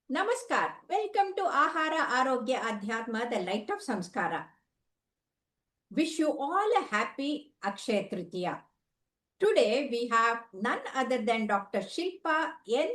Namaskar. Welcome to Ahara Arogya Adhyatma, the light of Samskara. Wish you all a happy Akshaya Tritiya. Today we have none other than Dr. Shilpa N.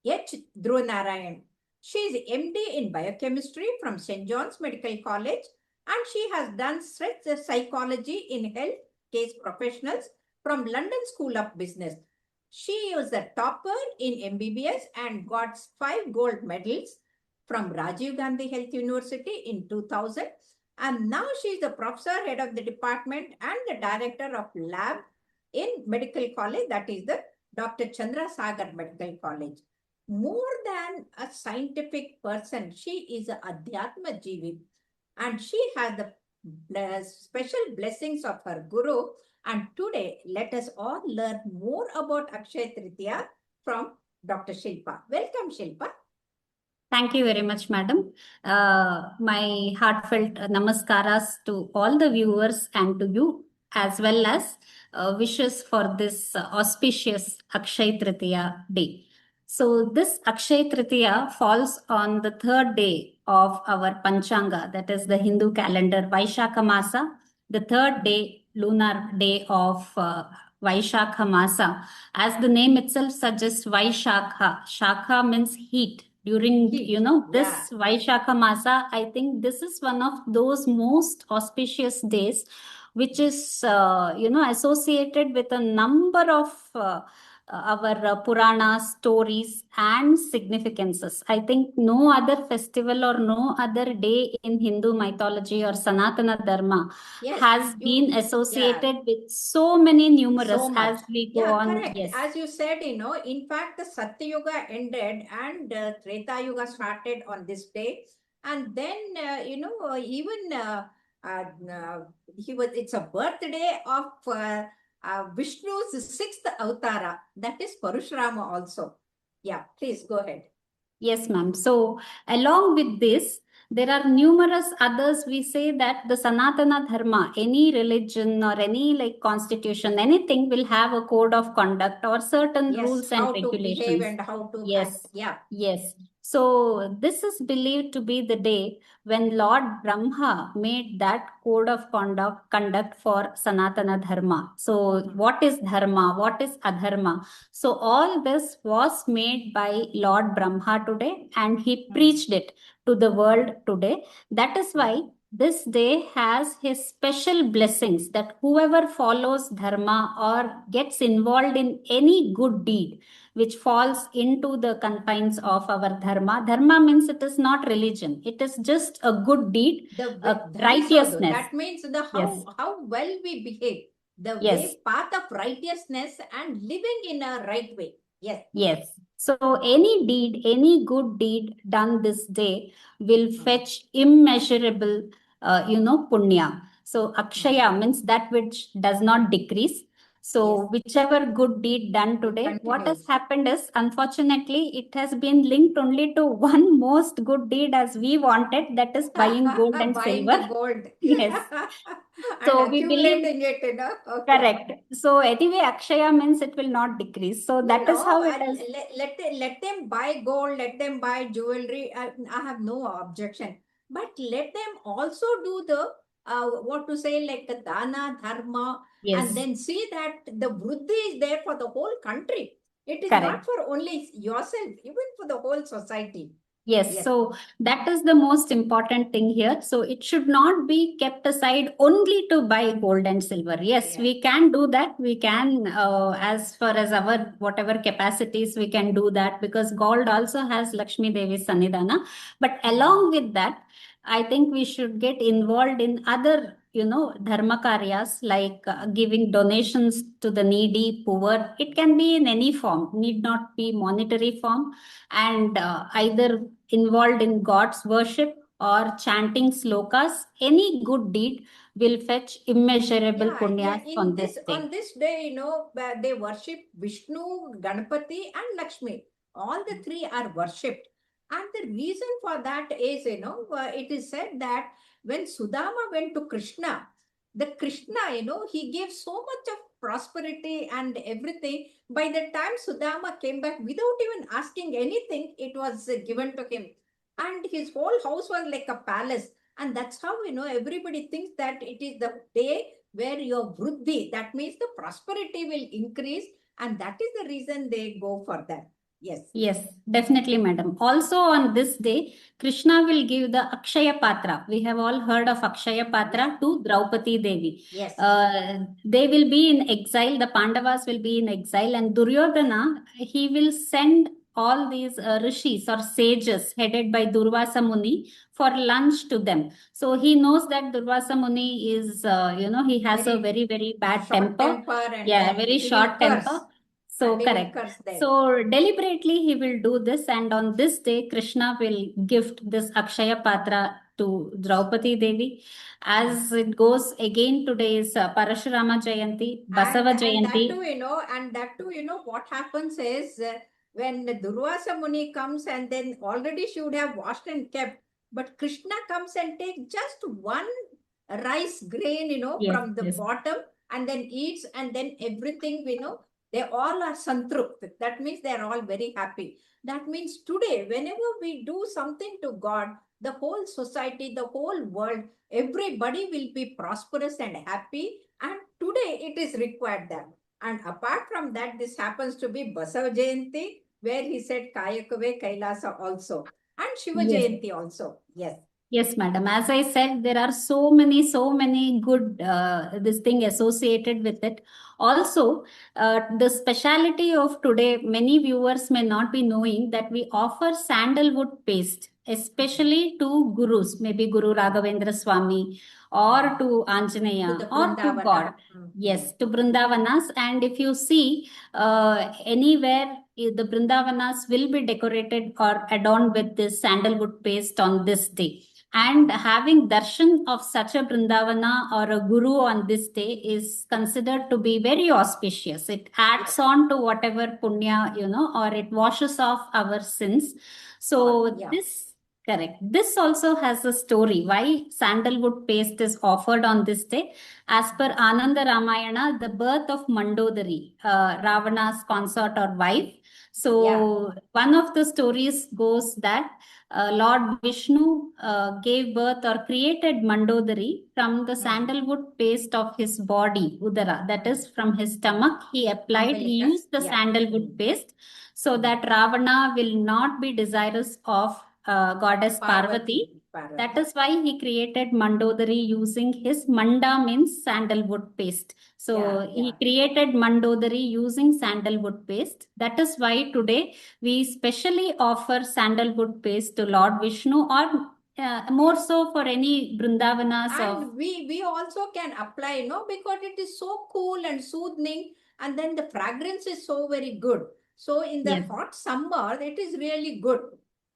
H. Dhruvanarayan. She is MD in Biochemistry from St. John's Medical College, and she has done psychology in health case professionals from London School of Business. She was a topper in MBBS and got 5 gold medals from Rajiv Gandhi Health University in 2000. And now she is the professor, head of the department, and the director of lab in medical college, that is the Dr. Chandra Sagar Medical College. More than a scientific person, she is a Adhyatma Jivi, and she has the special blessings of her Guru. And today, let us all learn more about Akshaya Tritiya from Dr. Shilpa. Welcome, Shilpa. Thank you very much, madam. My heartfelt namaskaras to all the viewers and to you, as well as wishes for this auspicious Akshay Tritiya day. So this Akshay Tritiya falls on the third day of our Panchanga, that is the Hindu calendar Vaishakha Masa, the third day, lunar day of Vaishakha Masa. As the name itself suggests, Vaishakha. Shakha means heat. During, this Vaishakha Masa, I think this is one of those most auspicious days, which is, associated with a number of our Purana stories and significances. I think no other festival or no other day in Hindu mythology or Sanatana Dharma has been associated with so many numerous as we go on. Correct. Yes. As you said, in fact, the Satya Yuga ended and Treta Yuga started on this day. And then, it's a birthday of Vishnu's 6th avatara, that is Parashurama also. Yeah, please go ahead. Yes, ma'am. So along with this, there are numerous others. We say that the Sanatana Dharma, any religion or any like constitution, anything will have a code of conduct or certain rules and regulations. How to behave and how to act. Yeah. Yes. So this is believed to be the day when Lord Brahma made that code of conduct for Sanatana Dharma. So what is Dharma? What is Adharma? So all this was made by Lord Brahma today, and he preached it to the world today. That is why this day has his special blessings, that whoever follows Dharma or gets involved in any good deed which falls into the confines of our Dharma. Dharma means it is not religion. It is just a good deed, righteousness. That means how well we behave, the way path of righteousness and living in a right way. Yes. So any deed, any good deed done this day will fetch immeasurable, punya. So akshaya means that which does not decrease. So whichever good deed done today, what has happened is, unfortunately, it has been linked only to one most good deed as we wanted, that is buying gold and silver. Gold. Yes. So we believe it, correct. So anyway, akshaya means it will not decrease. So that is how it is. Let them buy gold, let them buy jewelry. I have no objection. But let them also do the like the dana, dharma, and then see that the vriddhi is there for the whole country. It is not for only yourself, even for the whole society. Yes, so that is the most important thing here. So it should not be kept aside only to buy gold and silver. Yes, we can do that. We can, as far as our whatever capacities, we can do that, because gold also has Lakshmi Devi's Sannidhana. But along with that, I think we should get involved in other, dharma karyas, like giving donations to the needy, poor. It can be in any form, need not be monetary form, and either involved in God's worship or chanting slokas. Any good deed will fetch immeasurable punyas on this day. On this day, they worship Vishnu, Ganapati, and Lakshmi. All the three are worshipped. And the reason for that is, it is said that when Sudama went to Krishna, the Krishna, he gave so much of prosperity and everything. By the time Sudama came back, without even asking anything, it was given to him. And his whole house was like a palace. And that's how, everybody thinks that it is the day where your vriddhi, that means the prosperity will increase. And that is the reason they go for that. Yes. Yes, definitely, madam. Also on this day, Krishna will give the Akshaya Patra. We have all heard of Akshaya Patra to Draupadi Devi. Yes. They will be in exile. The Pandavas will be in exile, and Duryodhana, he will send all these rishis or sages headed by Durvasa Muni for lunch to them. So he knows that Durvasa Muni is, he has a very, very bad short temper. And Yeah, very he will short temper. curse. So And he will correct. curse them. So deliberately he will do this, and on this day Krishna will gift this Akshaya Patra to Draupadi Devi. As it goes again, today is Parashurama Jayanti, Basava And that Jayanti. too, what happens is when Durvasa Muni comes and then already she would have washed and kept, but Krishna comes and takes just one rice grain, Yes, from the yes. bottom and then eats, and then everything, they all are santrupt. That means they are all very happy. That means today, whenever we do something to God, the whole society, the whole world, everybody will be prosperous and happy. And today it is required that. And apart from that, this happens to be Basava Jayanti, where he said Kayakave Kailasa also, and Shiva Yes. Jayanti also. Yes. Yes, madam. As I said, there are so many good this thing associated with it. Also, the speciality of today, many viewers may not be knowing that we offer sandalwood paste, especially to gurus, maybe Guru Raghavendra Swami or to Anjaneya To the or to Vrindavana. God. Yes, to Brindavanas. And if you see anywhere, the Brindavanas will be decorated or adorned with this sandalwood paste on this day. And having darshan of such a Brindavana or a guru on this day is considered to be very auspicious. It adds on to whatever punya, or it washes off our sins. So Yeah. correct. This also has a story why sandalwood paste is offered on this day. As per Ananda Ramayana, the birth of Mandodari, Ravana's consort or wife. So one of the stories goes that Lord Vishnu gave birth or created Mandodari from the sandalwood paste of his body, Udara, that is from his stomach. He used the sandalwood paste so that Ravana will not be desirous of goddess Parvati. That is why he created Mandodari using his Manda means sandalwood paste. So he created Mandodari using sandalwood paste. That is why today we specially offer sandalwood paste to Lord Vishnu, or more so for any Brindavanas. And we also can apply, because it is so cool and soothing, and then the fragrance is so very good. So in the hot summer, it is really good.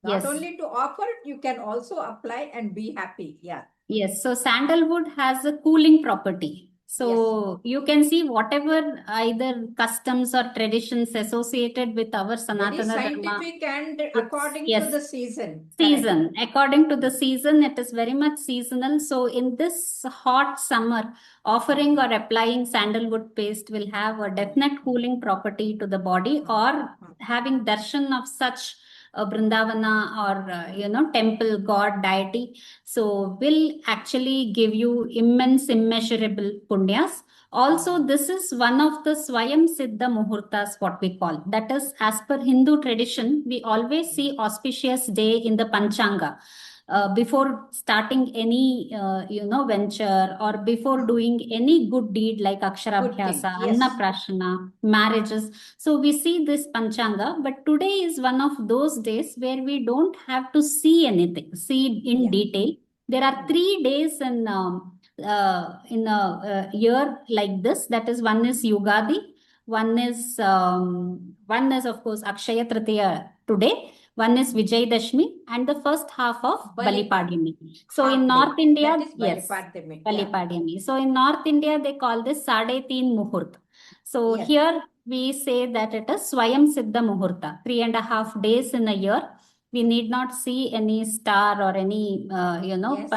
Not only to offer, you can also apply and be happy. Yeah. Yes. So sandalwood has a cooling property. So you can see whatever either customs or traditions associated with our Sanatana Very scientific Dharma. and according to the season. Season. According to the season, it is very much seasonal. So in this hot summer, offering or applying sandalwood paste will have a definite cooling property to the body, or having darshan of such a Brindavana or temple god deity, so will actually give you immeasurable punyas. Also, this is one of the Swayam Siddha Muhurtas, what we call. That is, as per Hindu tradition, we always see auspicious day in the Panchanga. Before starting any venture, or before doing any good deed like Aksharabhyasa, Annaprashana, marriages. So we see this Panchanga, but today is one of those days where we don't have to see anything, see in detail. There are 3 days in a year like this. That is, one is Yugadi, one is of course Akshaya Tritiya today, one is Vijay Dashmi, and the first half of Balipadiyami. So in North India, Balipadiyami. So in North India, they call this Sade Teen Muhurt. So here we say that it is Swayam Siddha Muhurta, 3.5 days in a year. we need not see any star or any, Yes.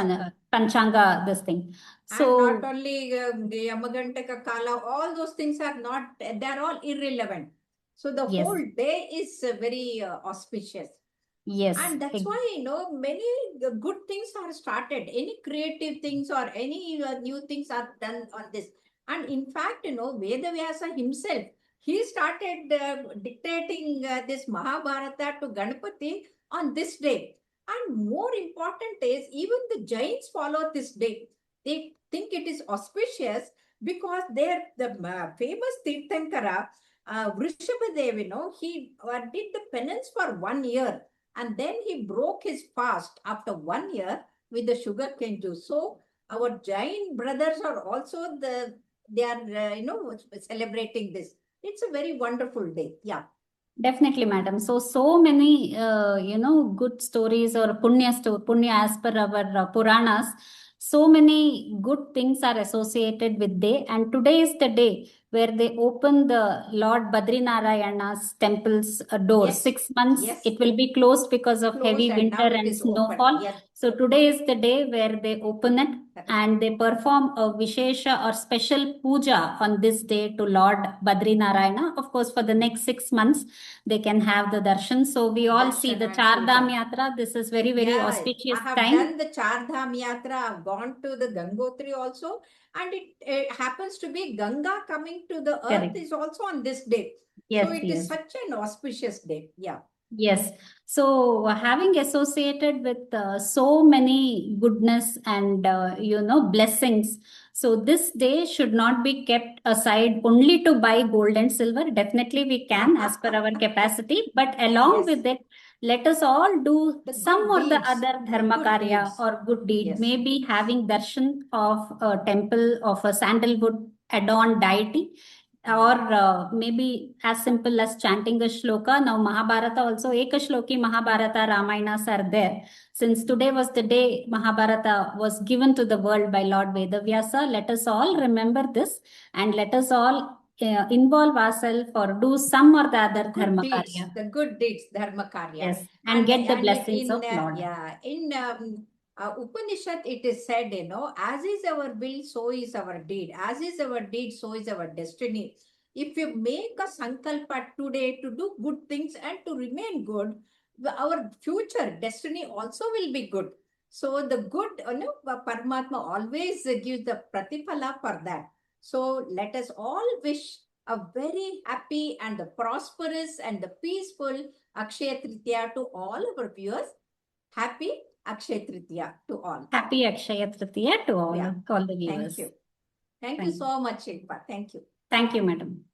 Panchanga, this thing. And not So, only the Yamagantaka Kala, all those things are not, they're all irrelevant. So the yes, whole day is very auspicious. yes, And that's why, many good things are started. Any creative things or any new things are done on this. And in fact, Vedavyasa himself, he started dictating this Mahabharata to Ganapati on this day. And more important is, even the Jains follow this day. They think it is auspicious because the famous Tirthankara, Vrishabhadev, he did the penance for 1 year, and then he broke his fast after 1 year with the sugarcane juice. So our Jain brothers are also they are celebrating this. It's a very wonderful day. Yeah. definitely, madam. So many, good stories or punya as per our Puranas. So many good things are associated with day, and today is the day where they open the Lord Badrinarayana's temple's door. Yes. 6 months Yes. it will be closed because of Closed, heavy and now winter it and is open. snowfall. Yes. So today is the day where they open it, Correct. and they perform a Vishesha or special puja on this day to Lord Badrinarayana. Of course, for the next 6 months, they can have the darshan. So we all see the Darshan and Char Dham puja. Yatra. This is very, very Yeah, auspicious I have time. done the Char Dham Yatra. I've gone to the Gangotri also, and it happens to be Ganga coming to the earth Correct. is also on this day. Yes, So it yes. is such an auspicious day. Yeah. Yes. So having associated with so many goodness and blessings, so this day should not be kept aside only to buy gold and silver. Definitely we can as per our capacity, but along Yes. with it, let us all do The some good or the deeds, other the dharma good karya deeds. or good deed. Yes. Maybe having darshan of a temple of a sandalwood adorned deity, or maybe as simple as chanting a shloka. Now, Mahabharata also, Ekashloki Mahabharata Ramayanas are there. Since today was the day Mahabharata was given to the world by Lord Vedavyasa, let us all remember this, and let us all involve ourselves or do some or the other Good dharma deeds, karya. the good deeds, dharma karya. Yes, and get the blessings in of Lord. Upanishad, it is said, as is our will, so is our deed. As is our deed, so is our destiny. If you make a sankalpa today to do good things and to remain good, our future destiny also will be good. So the good, Paramatma always gives the pratiphala for that. So let us all wish a very happy and the prosperous and the peaceful Akshaya Tritiya to all our viewers. Happy Akshaya Tritiya to all. Happy Akshaya Tritiya to all, Yeah. all the Thank viewers. you. Thank you Thank you. so much, Shilpa. Thank you. Thank you, madam.